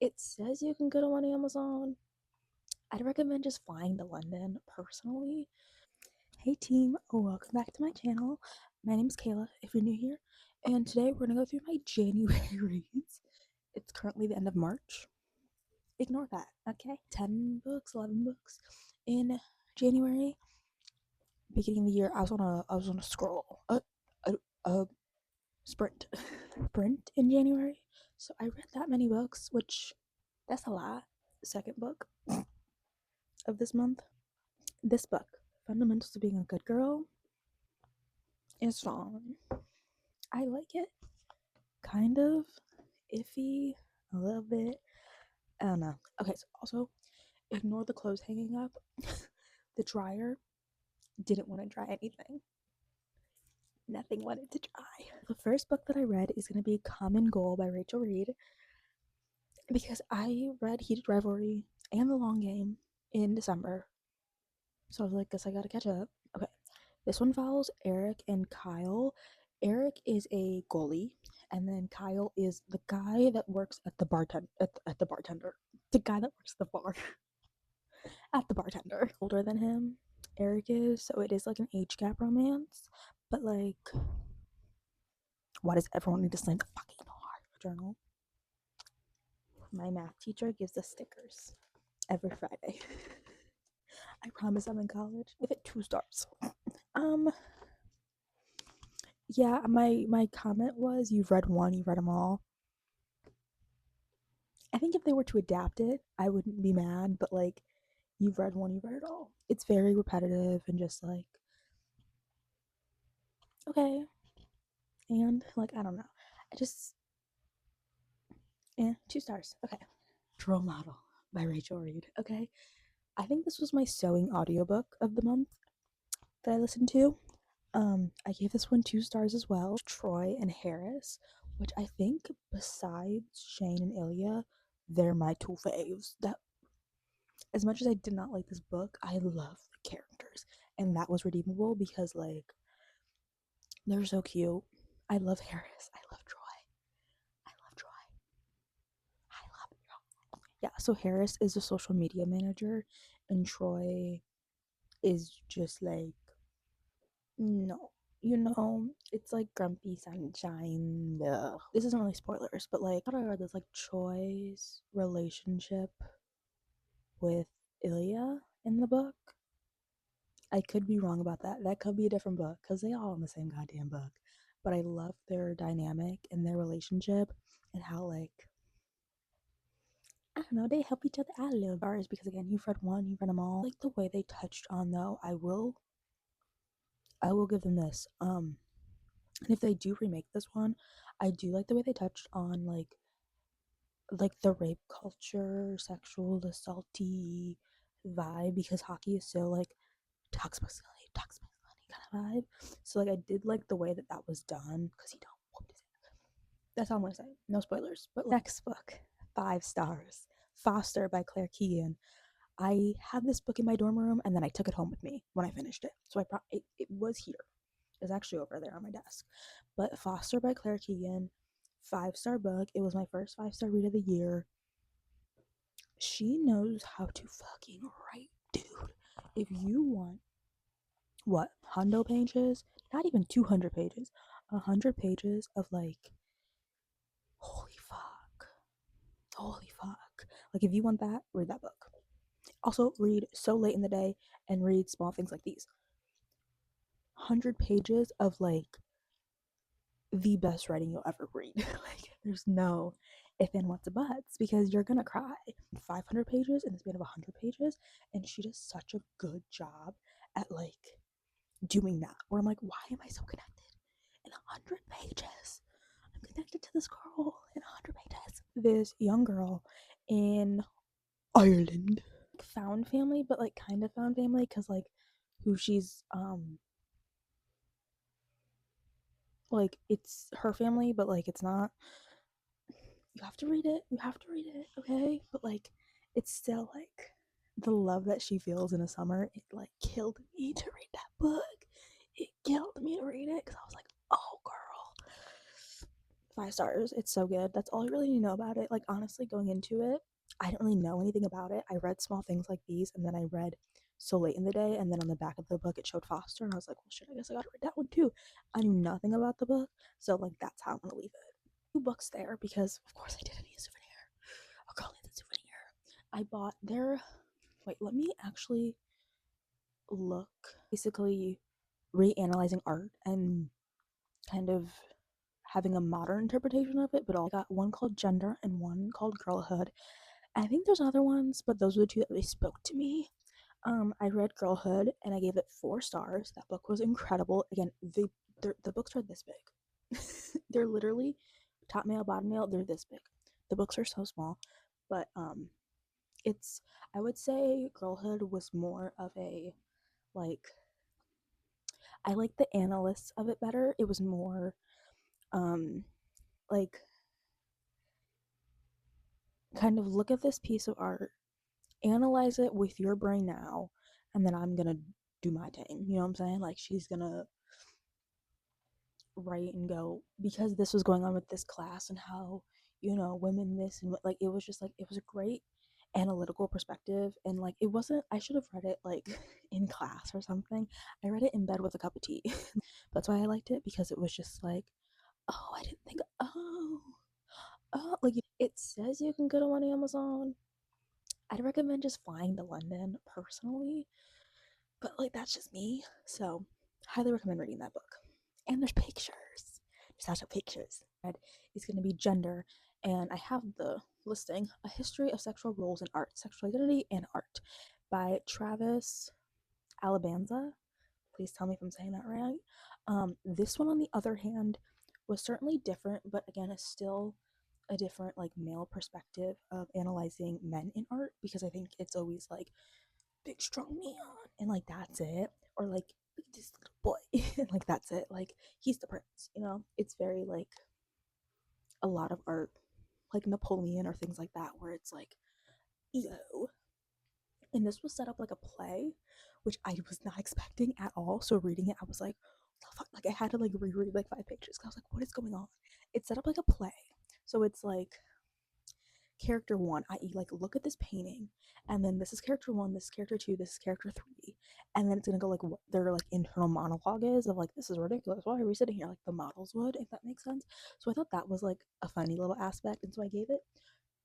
It says you can get them on Amazon. I'd recommend just flying to London personally. Hey team, welcome back to my channel. My name is Kayla if you're new here, and today we're gonna go through my January reads. It's currently the end of March. Ignore that, okay? 10 books, 11 books in January. Beginning of the year, I was on a scroll, a sprint, sprint in January. So I read that many books, which that's a lot. Second book of this month. This book, Fundamentals of Being a Good Girl, is strong. I like it. Kind of iffy, a little bit. I don't know. Okay, so also ignore the clothes hanging up. The dryer didn't want to dry anything. Nothing wanted to dry. The first book that I read is going to be Common Goal by Rachel Reed because I read Heated Rivalry and The Long Game in December. So I was like, guess I gotta catch up. Okay. This one follows Eric and Kyle. Eric is a goalie, and then Kyle is the guy that works at the bartender. The guy that works at the bar. At the bartender. Older than him, Eric is, so it is like an age gap romance. But like, why does everyone need to sign the fucking journal? My math teacher gives us stickers every Friday. I promise I'm in college. Give it 2 stars. Um, yeah, my comment was you've read one, you've read them all. I think if they were to adapt it, I wouldn't be mad, but like you've read one, you've read it all. It's very repetitive and just like okay. And like I don't know. I just 2 stars. Okay. Role Model by Rachel Reed. Okay. I think this was my sewing audiobook of the month that I listened to. I gave this one 2 stars as well. Troy and Harris, which I think besides Shane and Ilya, they're my 2 faves. That as much as I did not like this book, I love the characters. And that was redeemable because like they're so cute. I love Harris. I love Troy. I love Troy. I love Troy. Yeah, so Harris is a social media manager and Troy is just like no, it's like Grumpy Sunshine. Ugh. This isn't really spoilers, but like, I thought I read this like Troy's relationship with Ilya in the book. I could be wrong about that. That could be a different book because they all in the same goddamn book. But I love their dynamic and their relationship and how like I don't know they help each other out a little bit. Because again, you've read one, you've read them all. Like the way they touched on though, I will give them this. And if they do remake this one, I do like the way they touched on like the rape culture, sexual assaulty vibe because hockey is so like toxic masculinity kind of vibe. So like I did like the way that that was done because he don't whoop his ass. That's all I'm gonna say. No spoilers. But next book, 5 stars, Foster by Claire Keegan. I had this book in my dorm room and then I took it home with me when I finished it. So it was here. It's actually over there on my desk. But Foster by Claire Keegan, 5-star book. It was my first 5-star read of the year. She knows how to fucking write, dude. If you want what hundo pages, not even 200 pages, 100 pages of like holy fuck, holy fuck. Like if you want that, read that book. Also read So Late in the Day and read Small Things Like These. 100 pages of like the best writing you'll ever read. Like there's no if and what's a buts because you're gonna cry. 500 pages in the span of 100 pages, and she does such a good job at like doing that. Where I'm like, why am I so connected in 100 pages? I'm connected to this girl in 100 pages. This young girl in Ireland, found family, but like kind of found family because like who she's like it's her family, but like it's not. You have to read it. You have to read it, okay? But like, it's still like the love that she feels in a summer. It like killed me to read that book. It killed me to read it because I was like, oh, girl. 5 stars. It's so good. That's all you really need to know about it. Like, honestly, going into it, I didn't really know anything about it. I read small things like these, and then I read So Late in the Day, and then on the back of the book it showed Foster, and I was like, well, shit, I guess I gotta read that one too. I knew nothing about the book, so like that's how I'm gonna leave it. 2 books there because of course I didn't need a souvenir. A girl needs a souvenir. I bought their wait, let me actually look. Basically reanalyzing art and kind of having a modern interpretation of it, but I got one called Gender and one called Girlhood. I think there's other ones, but those were the two that really spoke to me. I read Girlhood and I gave it 4 stars. That book was incredible. Again, the books are this big. They're literally top mail, bottom mail. They're this big. The books are so small, but it's I would say Girlhood was more of a like I like the analysts of it better. It was more um like kind of look at this piece of art, analyze it with your brain now, and then I'm gonna do my thing. You know what I'm saying? Like she's gonna write and go because this was going on with this class and how women this and like it was just like it was a great analytical perspective and like it wasn't I should have read it like in class or something. I read it in bed with a cup of tea. That's why I liked it because it was just like oh I didn't think like it says you can get them on Amazon. I'd recommend just flying to London personally, but like that's just me. So, highly recommend reading that book. And there's pictures. There's also pictures. It's going to be Gender, and I have the listing: A History of Sexual Roles in Art, Sexual Identity, and Art by Travis Alabanza. Please tell me if I'm saying that right. This one, on the other hand, was certainly different, but again, it's still a different like male perspective of analyzing men in art because I think it's always like big strong man and like that's it or like this little boy and like that's it like he's the prince, it's very like a lot of art like Napoleon or things like that where it's like yo, and this was set up like a play which I was not expecting at all, so reading it I was like the fuck, like I had to like reread like 5 pages because I was like what is going on. It's set up like a play, so it's like character one, i.e., like look at this painting, and then this is character one, this is character two, this is character three, and then it's gonna go like what their like internal monologue is of like this is ridiculous. Why are we sitting here like the models would, if that makes sense? So I thought that was like a funny little aspect, and so I gave it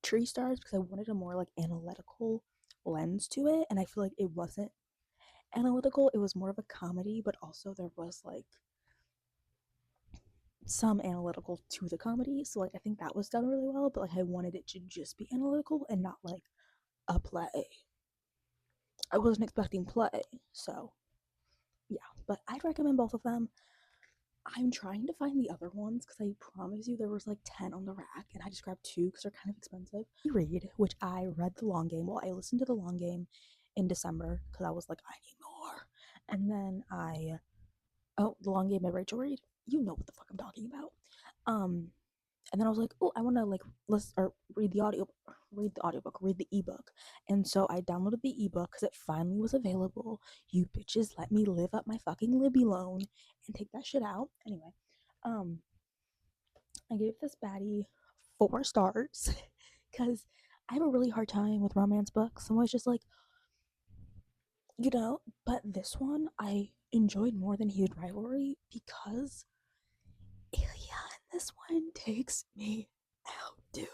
3 stars because I wanted a more like analytical lens to it, and I feel like it wasn't analytical. It was more of a comedy, but also there was like some analytical to the comedy. So like I think that was done really well, but like I wanted it to just be analytical and not like a play. I wasn't expecting play, so yeah. But I'd recommend both of them. I'm trying to find the other ones because I promise you there was like 10 on the rack, and I just grabbed 2 because they're kind of expensive. Read, which I read The Long Game. Well, I listened to The Long Game in December because I was like, I need more. And then The Long Game by Rachel Reed. You know what the fuck I'm talking about. Um, and then I was like, oh, I want to like listen or read the ebook. And so I downloaded the ebook because it finally was available. You bitches let me live up my fucking Libby loan and take that shit out. Anyway, um, I gave this baddie 4 stars because I have a really hard time with romance books. I'm always just like, but this one I enjoyed more than Huge Rivalry because Ilya in this one takes me out, dude.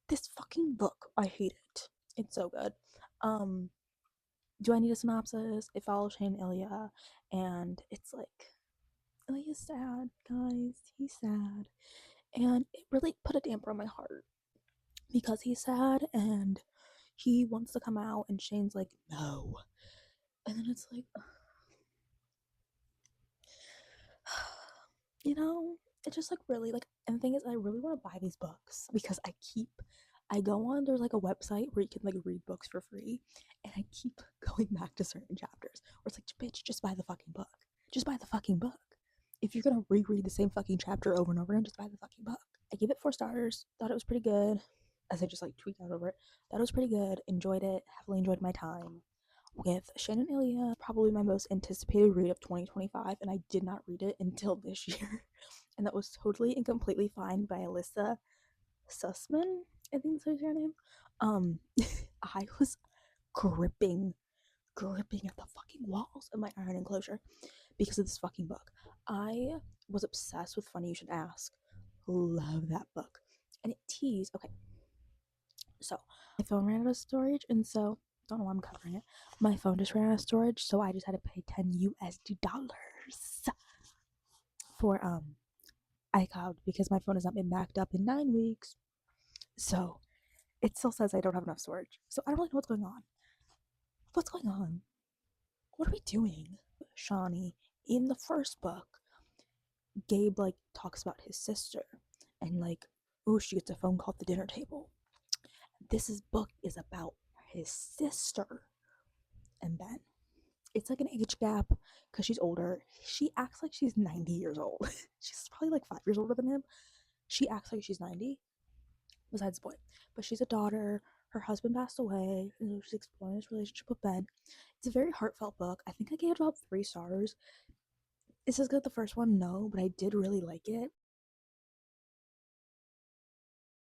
This fucking book, I hate it. It's so good. Um, do I need a synopsis? It follows Shane and Ilya, and it's like Ilya's sad, guys. He's sad, and it really put a damper on my heart because he's sad and he wants to come out, and Shane's like, no, and then it's like, you know, it's just like really like, and the thing is, I really want to buy these books because I go on, there's like a website where you can like read books for free, and I keep going back to certain chapters where it's like, bitch, just buy the fucking book. Just buy the fucking book. If you're gonna reread the same fucking chapter over and over again, just buy the fucking book. I gave it 4 stars, thought it was pretty good. As I just like tweaked out over it. Thought it was pretty good, enjoyed it, heavily enjoyed my time. with Shannon Ilya, probably my most anticipated read of 2025, and I did not read it until this year. And that was totally and completely fine by Alyssa Sussman, I think that's her name. Um, I was gripping, gripping at the fucking walls of my iron enclosure because of this fucking book. I was obsessed with Funny You Should Ask. Love that book. And it teased, okay, so my phone ran out of storage, and so don't know why I'm covering it. My phone just ran out of storage, so I just had to pay 10 USD dollars for iCloud because my phone has not been backed up in 9 weeks. So it still says I don't have enough storage. So I don't really know what's going on. What's going on? What are we doing? Shawnee, in the first book, Gabe like talks about his sister and like, oh, she gets a phone call at the dinner table. This book is about his sister and Ben. It's like an age gap because she's older. She acts like she's 90 years old. She's probably like 5 years older than him. She acts like she's 90, besides the point. But she's a daughter. Her husband passed away, and so she's exploring his relationship with Ben. It's a very heartfelt book. I think I gave it about 3 stars. Is this good the first one? No, but I did really like it.